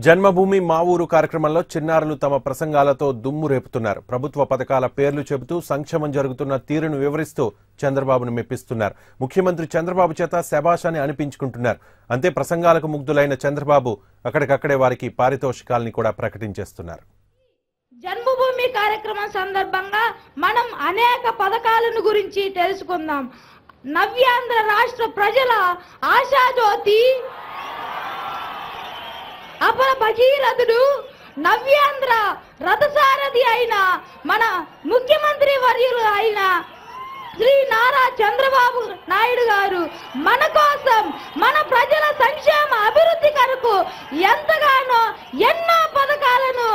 జన్మభూమి మా ఊరు కార్యక్రమంలో చిన్నారులు తమ ప్రసంగాలతో దుమ్ము రేపుతున్నారు. ప్రభుత్వ పథకాల పేర్లు చెబుతూ సంక్షేమం జరుగుతున్న తీరును వివరిస్తూ చంద్రబాబును మెప్పిస్తున్నారు. ముఖ్యమంత్రి చంద్రబాబు చేత శభాష్ అని అనిపించుకుంటున్నారు. అంతే ప్రసంగాలకు ముగ్ధులైన చంద్రబాబు అక్కడికక్కడే వారికి పారితోషికాల్ని కూడా ప్రకటించేస్తున్నారు. జన్మభూమి కార్యక్రమం సందర్భంగా మనం అనేక పథకాలను గురించి తెలుసుకుందాం. నవ్యాంధ్ర రాష్ట్ర ప్రజల ఆశాజ్యోతి, అపర భగీరథుడు, నవ్యాంధ్ర రథసారథి అయిన మన ముఖ్యమంత్రి వర్యులు అయిన శ్రీ నారా చంద్రబాబు నాయుడు గారు మన కోసం, మన ప్రజల సంక్షేమ అభివృద్ధి కొరకు ఎంతగానో ఎన్నో పథకాలను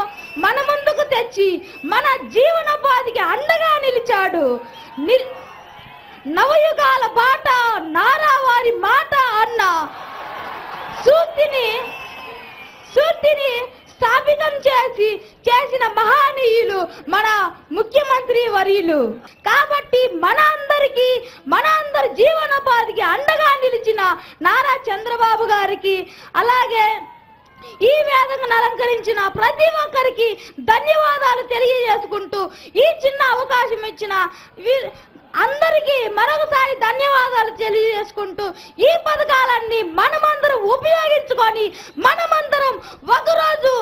మన ముందుకు తెచ్చి మన జీవనోపాధికి అండగా నిలిచాడు. నవయుగాల బాట నారా వారి మాట అన్న సూర్తిని స్థాపితం చేసిన మహానీయులు మన ముఖ్యమంత్రి వర్యులు. కాబట్టి మనందరి జీవనోపాధికి అండగా నిలిచిన నారా చంద్రబాబు గారికి, అలాగే ఈ వేదికను అలంకరించిన ప్రతి ఒక్కరికి ధన్యవాదాలు తెలియజేసుకుంటూ ఈ చిన్న అవకాశం ఇచ్చిన అందరికీ మరొకసారి ధన్యవాదాలు తెలియజేసుకుంటూ ఈ పథకాలన్నీ మనమందరం ఉపయోగించుకొని మనమందరం ఒకరోజు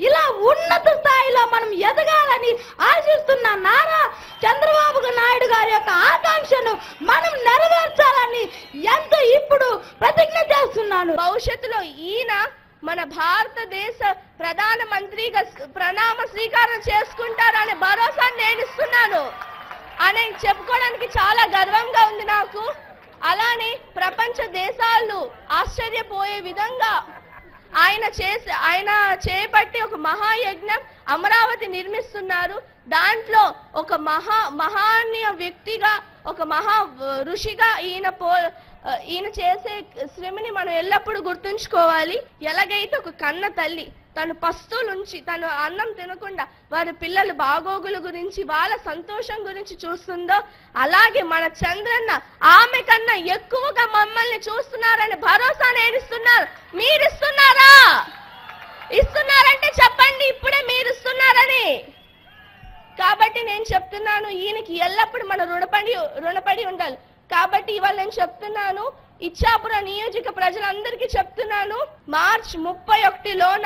ఇలా ఉన్నత స్థాయిలో మనం ఎదగాలని ఆశిస్తున్న నారా చంద్రబాబు నాయుడు గారి యొక్క ఆకాంక్షను మనం నెరవేర్చాలని ఎంతో ఇప్పుడు ప్రతిజ్ఞ చేస్తున్నాను. భవిష్యత్తులో ఈయన మన భారతదేశ ప్రధాన మంత్రిగా ప్రణామ స్వీకారం చేసుకుంటారనే భరోసా నేను ఇస్తున్నాను అని చెప్పుకోవడానికి చాలా గర్వంగా ఉంది నాకు. అలానే ప్రపంచ దేశాలు ఆశ్చర్యపోయే విధంగా ఆయన చేపట్టి ఒక మహాయజ్ఞం అమరావతి నిర్మిస్తున్నారు. దాంట్లో ఒక మహానీయ వ్యక్తిగా, ఒక మహా ఋషిగా ఈయన చేసే శ్రమని మనం ఎల్లప్పుడూ గుర్తుంచుకోవాలి. ఎలాగైతే ఒక కన్న తల్లి తను పస్తులుంచి తను అన్నం తినకుండా వారి పిల్లల బాగోగుల గురించి, వాళ్ళ సంతోషం గురించి చూస్తుందో, అలాగే మన చంద్రన్న ఆమె కన్నా ఎక్కువగా మమ్మల్ని చూస్తున్నారని భరోసా నేను ఇస్తున్నారు. మీరు ఇస్తున్నారా? ఇస్తున్నారంటే చెప్పండి ఇప్పుడే మీరు ఇస్తున్నారని. కాబట్టి నేను చెప్తున్నాను, ఈయనకి ఎల్లప్పుడు మన రుణపడి ఉండాలి. కాబట్టి ఇవాళ నేను చెప్తున్నాను, ఇచ్చాపురం నియోజక ప్రజలందరికీ చెప్తున్నాను, మార్చ్ 31లోన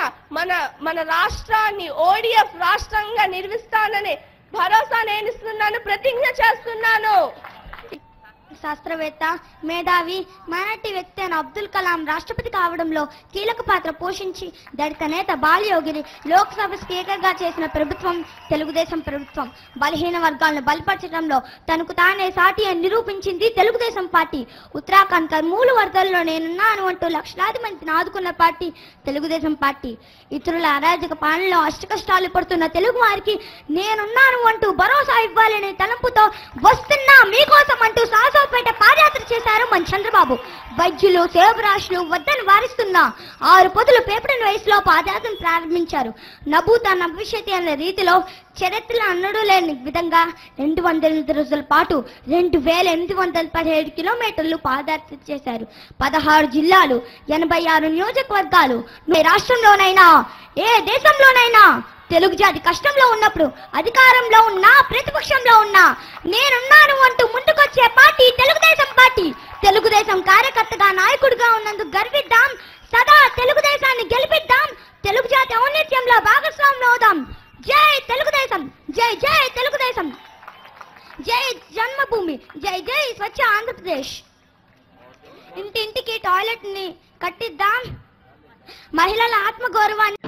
మన రాష్ట్రాన్ని ODF రాష్ట్రంగా నిర్మిస్తానని భరోసా నేను ఇస్తున్నాను, ప్రతిజ్ఞ చేస్తున్నాను. శాస్త్రవేత్త, మేధావి, మైనార్టీ వ్యక్తి అయిన అబ్దుల్ కలాం రాష్ట్రపతి కావడంలో కీలక పాత్ర పోషించి దళిత నేత బాలయోగిని లోక్సభ స్పీకర్గా చేసిన ప్రభుత్వం తెలుగుదేశం ప్రభుత్వం. బలహీన వర్గాలను బలపరచడంలో తనకు తానే సాటి అని నిరూపించింది తెలుగుదేశం పార్టీ. ఉత్తరాఖండ్ కర్నూలు వరదల్లో నేనున్నాను అంటూ లక్షలాది మందిని ఆదుకున్న పార్టీ తెలుగుదేశం పార్టీ. ఇతరుల అరాజక పాలనలో అష్టకష్టాలు పడుతున్న తెలుగు వారికి నేనున్నాను అంటూ భరోసా ఇవ్వాలనే తలంపుతో వస్తున్నా మీకోసం అంటూ సాహసోపేట పాదయాత్ర చేశారు మన చంద్రబాబు. వైద్యులు, సేవరాశులు వద్దని వారిస్తున్న 6 పొదుల పేపర్ వయసులో పాదయాత్రను ప్రారంభించారు. నభూత నభవిష్యతి అనే రీతిలో చరిత్రలో అన్నడూ లేని విధంగా 208 రోజుల పాటు 2817 కిలోమీటర్లు పాదయాత్ర చేశారు. 16 జిల్లాలు, 86 నియోజకవర్గాలు. రాష్ట్రంలోనైనా ఏ దేశంలోనైనా తెలుగు జాతి కష్టంలో ఉన్నప్పుడు అధికారంలో ఉన్నా ప్రతిపక్షంలో ఉన్నా నేనున్నాను అంటూ ముందుకొచ్చే పార్టీ తెలుగుదేశం పార్టీ. తెలుగుదేశం కార్యకర్తగా, నాయకుడిగా ఉన్నందుకు గర్విద్దాం. సదా తెలుగుదేశాన్ని గెలిపిద్దాం. తెలుగు జాతి ఔన్నత్యంలో భాగస్వాములు అవుదాం. జై తెలుగుదేశం, జై జై తెలుగుదేశం, జై జన్మభూమి, జై జై స్వచ్ఛ ఆంధ్రప్రదేశ్. ఇంటింటికి టాయిలెట్ ని కట్టిద్దాం. మహిళల ఆత్మగౌరవాన్ని